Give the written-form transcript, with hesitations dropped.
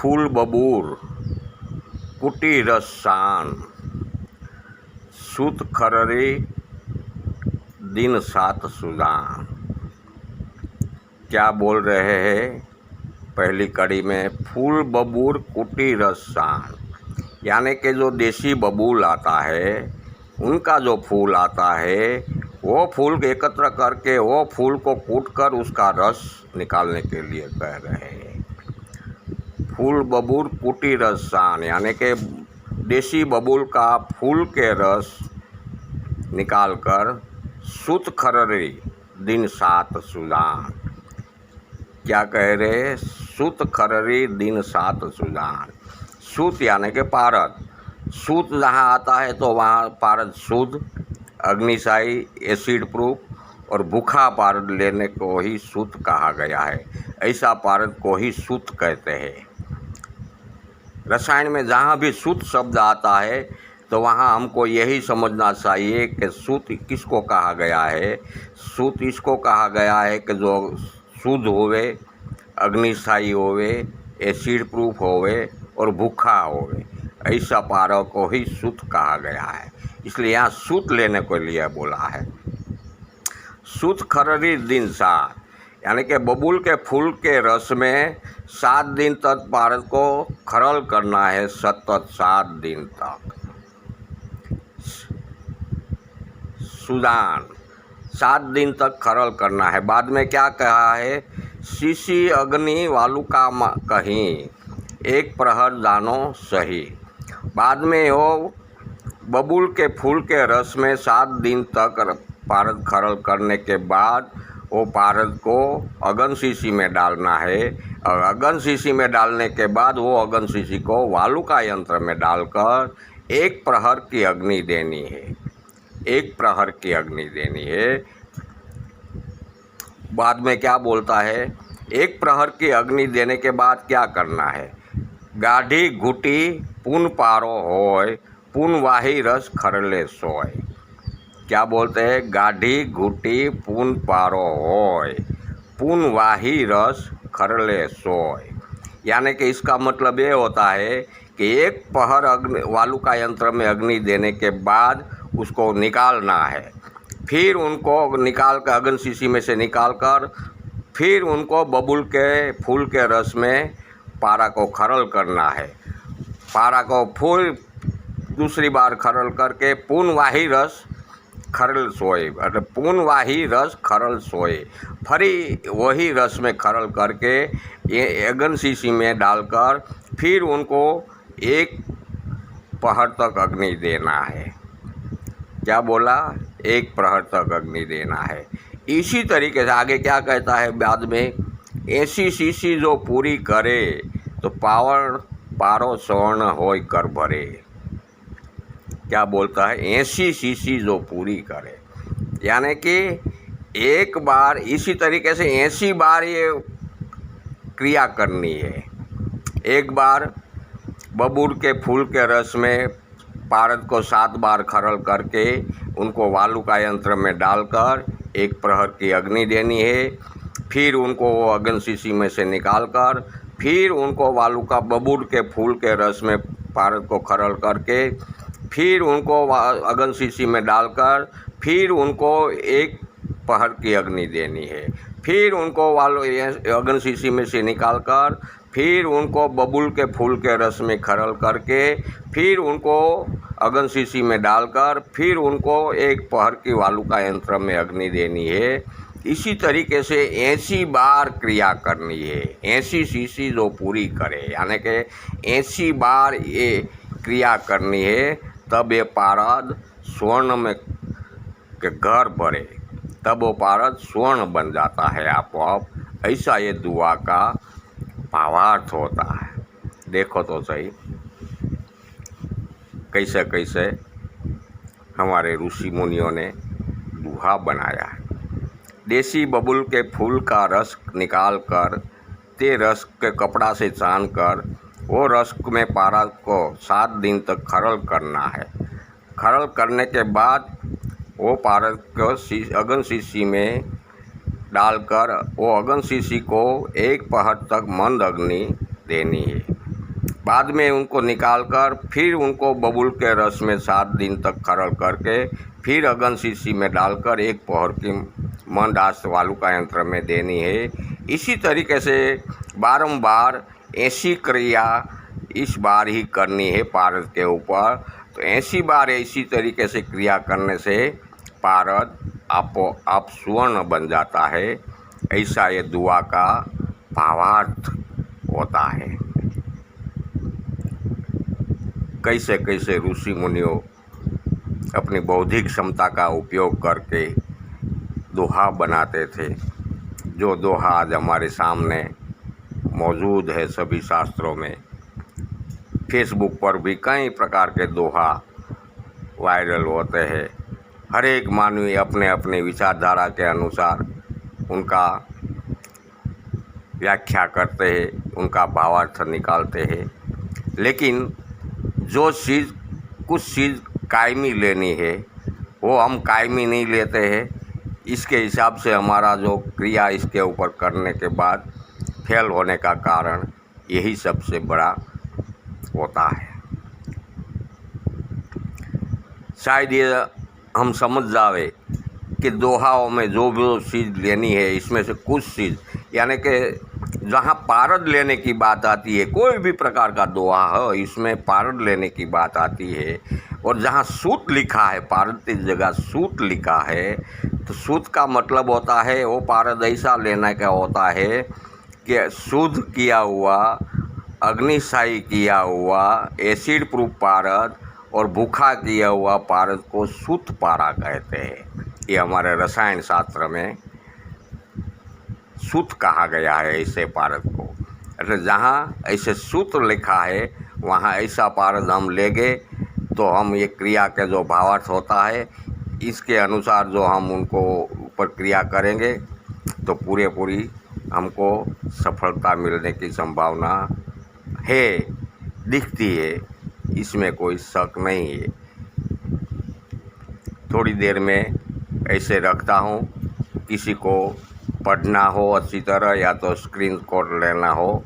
फूल बबूर कुटी रस शान, सूत खररी दिन सात सुजान। क्या बोल रहे हैं पहली कड़ी में? फूल बबूर कुटी रस शान, यानी कि जो देसी बबूल आता है, उनका जो फूल आता है, वो फूल एकत्र करके वो फूल को कूट कर उसका रस निकालने के लिए कह रहे हैं। फूल बबूर कुटी रस शान, यानी कि देसी बबूल का फूल के रस निकालकर सूत खररी दिन सात सुजान। क्या कह रहे? सूत खररी दिन सात सुजान। सूत यानी कि पारद। सूत जहाँ आता है तो वहाँ पारद शुद्ध, अग्निशायी, एसिड प्रूफ और भूखा पारद लेने को ही सूत कहा गया है। ऐसा पारद को ही सूत कहते हैं। रसायन में जहाँ भी सूत शब्द आता है तो वहाँ हमको यही समझना चाहिए कि सूत किसको कहा गया है। सूत इसको कहा गया है कि जो शुद्ध होवे, अग्निशायी होवे, एसिड प्रूफ होवे और भूखा होवे, ऐसा पारद को ही सूत कहा गया है। इसलिए यहाँ सूत लेने को लिए बोला है। सूत खररी दिन सात, यानी कि बबूल के फूल के रस में 7 दिन तक पारद को खरल करना है, सतत 7 दिन तक। सुजान, 7 दिन तक खरल करना है। बाद में क्या कहा है? शीशी अग्नि वालुका कहीं, एक प्रहर जानो सही। बाद में वो बबूल के फूल के रस में 7 दिन तक पारद खरल करने के बाद वो पारद को अगन शीशी में डालना है, और अगन शीशी में डालने के बाद वो अगन शीशी को वालुका यंत्र में डालकर 1 प्रहर की अग्नि देनी है। 1 प्रहर की अग्नि देनी है। बाद में क्या बोलता है? 1 प्रहर की अग्नि देने के बाद क्या करना है? गाढ़ी घुटी पुन पारो होय, पुन वाही रस खरले सोय। क्या बोलते हैं? गाढ़ी घुटी पुन पारो होय, पुन वाही रस खरले सोय। यानी कि इसका मतलब ये होता है कि 1 प्रहर अग्नि वालुका यंत्र में अग्नि देने के बाद उसको निकालना है। फिर उनको निकाल कर अगन शीशी में से निकाल कर फिर उनको बबूल के फूल के रस में पारा को खरल करना है। पारा को फूल दूसरी बार खरल करके पुन वाही रस खरल सोए, मतलब पुन वाही रस खरल सोए। फरी वही रस में खरल करके ये अगन शीशी में डालकर फिर उनको 1 प्रहर तक अग्नि देना है। क्या बोला? 1 प्रहर तक अग्नि देना है। इसी तरीके से आगे क्या कहता है बाद में? ऐसी शीशी जो पूरी करे तो पारो स्वर्ण होय कर भरे। क्या बोलता है? 80 शीशी जो पूरी करे, यानी कि 1 बार इसी तरीके से 80 बार ये क्रिया करनी है। 1 बार बबूल के फूल के रस में पारद को 7 बार खरल करके उनको वालुका यंत्र में डालकर 1 प्रहर की अग्नि देनी है। फिर उनको वो अगन शीशी में से निकालकर फिर उनको वालुका बबूल के फूल के रस में पारद को खरल करके फिर उनको अगन शीशी में डालकर फिर उनको 1 प्रहर की अग्नि देनी है। फिर उनको अगन शीशी में से निकालकर फिर उनको बबूल के फूल के रस में खरल करके फिर उनको अगन शीशी में डालकर फिर उनको 1 प्रहर की वालुका यंत्र में अग्नि देनी है। इसी तरीके से 80 बार क्रिया करनी है। 80 शीशी जो पूरी करे, यानी कि 80 बार ये क्रिया करनी है, तब ये पारद स्वर्ण में के घर भरे, तब वो पारद स्वर्ण बन जाता है आपो-आप। ऐसा ये दुआ का भावार्थ होता है। देखो तो सही कैसे कैसे हमारे ऋषि मुनियों ने दुआ बनाया है। देसी बबूल के फूल का रस निकाल कर ते रस के कपड़ा से छान कर वो रस में पारा को 7 दिन तक खरल करना है। खरल करने के बाद वो पारद को अगन शीशी में डालकर वो अगन शीशी को 1 प्रहर तक मंद अग्नि देनी है। बाद में उनको निकालकर फिर उनको बबूल के रस में 7 दिन तक खरल करके फिर अगन शीशी में डालकर 1 पहर की मंदआंच वालुका यंत्र में देनी है। इसी तरीके से बारंबार 80 क्रिया इस बार ही करनी है पारद के ऊपर। तो 80 बार इसी तरीके से क्रिया करने से पारद आपो आप स्वर्ण बन जाता है। ऐसा ये दुआ का भावार्थ होता है। कैसे कैसे ऋषि मुनियों अपनी बौद्धिक क्षमता का उपयोग करके दोहा बनाते थे, जो दोहा आज हमारे सामने मौजूद है सभी शास्त्रों में। फेसबुक पर भी कई प्रकार के दोहा वायरल होते हैं। हर एक मानवी अपने अपने विचारधारा के अनुसार उनका व्याख्या करते हैं, उनका भावार्थ निकालते हैं। लेकिन जो चीज़ कुछ चीज़ कायमी लेनी है वो हम कायमी नहीं लेते हैं। इसके हिसाब से हमारा जो क्रिया इसके ऊपर करने के बाद फेल होने का कारण यही सबसे बड़ा होता है। शायद ये हम समझ जावे कि दोहाओं में जो भी चीज़ लेनी है इसमें से कुछ चीज़, यानी कि जहाँ पारद लेने की बात आती है, कोई भी प्रकार का दोहा हो इसमें पारद लेने की बात आती है। और जहाँ सूत लिखा है, पारद की जगह सूत लिखा है, तो सूत का मतलब होता है वो पारद ऐसा लेने का होता है कि शुद्ध किया हुआ, अग्निशायी किया हुआ, एसिड प्रूफ पारद और भूखा किया हुआ पारद को सूत पारा कहते हैं। ये हमारे रसायन शास्त्र में सूत कहा गया है ऐसे पारद को। अरे जहाँ ऐसे सूत्र लिखा है वहाँ ऐसा पारद हम लेंगे तो हम ये क्रिया के जो भावार्थ होता है इसके अनुसार जो हम उनको ऊपर क्रिया करेंगे तो पूरी हमको सफलता मिलने की संभावना है, दिखती है, इसमें कोई शक नहीं है। थोड़ी देर में ऐसे रखता हूँ, किसी को पढ़ना हो अच्छी तरह या तो स्क्रीन शॉट लेना हो